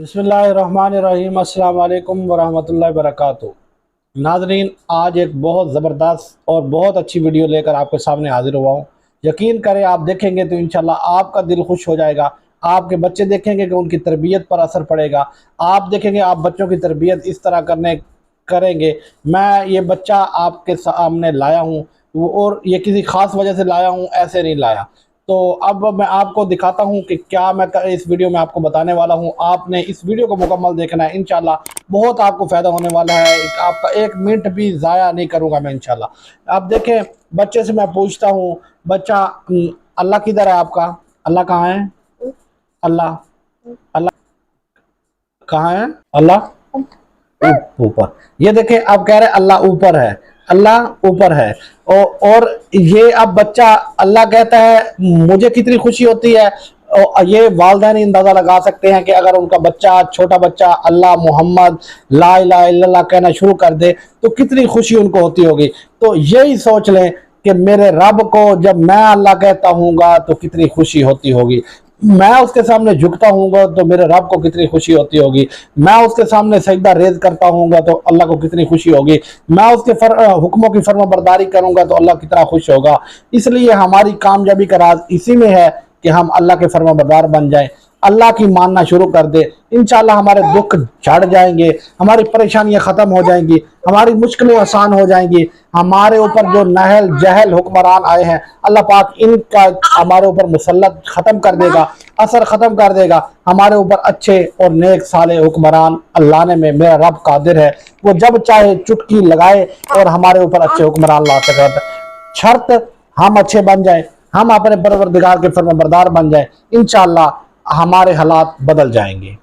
बिस्मिल्लाहिर्रहमानिर्रहीम। अस्सलाम वालेकुम वरहमतुल्लाहि वबरकातुहू। नाज़रीन, आज एक बहुत ज़बरदस्त और बहुत अच्छी वीडियो लेकर आपके सामने हाजिर हुआ हूँ। यकीन करें, आप देखेंगे तो इंशाल्लाह आपका दिल खुश हो जाएगा। आपके बच्चे देखेंगे कि उनकी तरबियत पर असर पड़ेगा। आप देखेंगे आप बच्चों की तरबियत इस तरह करेंगे। मैं ये बच्चा आपके सामने लाया हूँ और ये किसी ख़ास वजह से लाया हूँ, ऐसे नहीं लाया। तो अब मैं आपको दिखाता हूँ कि क्या मैं इस वीडियो में आपको बताने वाला हूँ। आपने इस वीडियो को मुकम्मल देखना है, इंशाल्लाह बहुत आपको फ़ायदा होने वाला है। आपका एक मिनट भी ज़ाया नहीं करूँगा मैं इंशाल्लाह। आप देखें, बच्चे से मैं पूछता हूँ, बच्चा अल्लाह किधर है आपका? अल्लाह कहाँ है? अल्लाह अल्लाह कहाँ है? अल्लाह ऊपर। ये देखें, आप कह रहे हैं अल्लाह ऊपर है, अल्लाह ऊपर है। और ये अब बच्चा अल्लाह कहता है, मुझे कितनी खुशी होती है। और ये वालिदैन अंदाज़ा लगा सकते हैं कि अगर उनका बच्चा, छोटा बच्चा अल्लाह, मोहम्मद, ला इलाहा इल्लल्लाह कहना शुरू कर दे तो कितनी खुशी उनको होती होगी। तो यही सोच लें कि मेरे रब को जब मैं अल्लाह कहता हूँगा तो कितनी खुशी होती होगी। मैं उसके सामने झुकता हूँगा तो मेरे रब को कितनी खुशी होती होगी। मैं उसके सामने सजदा रेज करता हूँगा तो अल्लाह को कितनी खुशी होगी। मैं उसके हुक्मों की फर्माबरदारी करूँगा तो अल्लाह कितना खुश होगा। इसलिए हमारी कामयाबी का राज इसी में है कि हम अल्लाह के फर्माबरदार बन जाएं, अल्लाह की मानना शुरू कर दे। इंशाल्लाह हमारे दुख झड़ जाएंगे, हमारी परेशानियां ख़त्म हो जाएंगी, हमारी मुश्किलें आसान हो जाएंगी। हमारे ऊपर जो नहल जहल हुक्मरान आए हैं, अल्लाह पाक इनका हमारे ऊपर मुसल्लत ख़त्म कर देगा, असर ख़त्म कर देगा। हमारे ऊपर अच्छे और नेक साले हुक्मरान अल्लाह ने में मेरा रब कादिर है, वो जब चाहे चुटकी लगाए और हमारे ऊपर अच्छे हुक्मरान ला सकता है। शर्त हम अच्छे बन जाएं, हम अपने परवरदिगार के फर्माबरदार बन जाएं, इंशाअल्लाह हमारे हालात बदल जाएंगे।